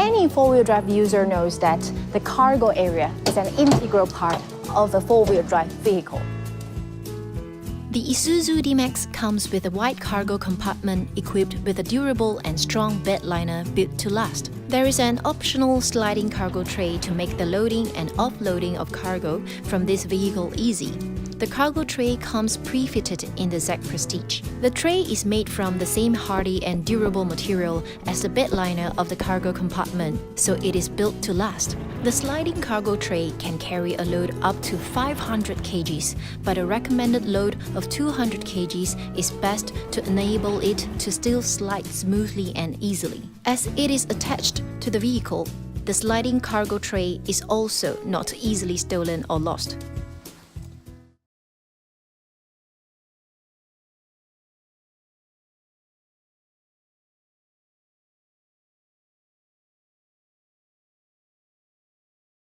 Any four-wheel drive user knows that the cargo area is an integral part of a four-wheel drive vehicle. The Isuzu D-Max comes with a wide cargo compartment equipped with a durable and strong bed liner built to last. There is an optional sliding cargo tray to make the loading and offloading of cargo from this vehicle easy. The cargo tray comes pre-fitted in the Z Prestige. The tray is made from the same hardy and durable material as the bed liner of the cargo compartment, so it is built to last. The sliding cargo tray can carry a load up to 500 kgs, but a recommended load of 200 kgs is best to enable it to still slide smoothly and easily. As it is attached to the vehicle, the sliding cargo tray is also not easily stolen or lost.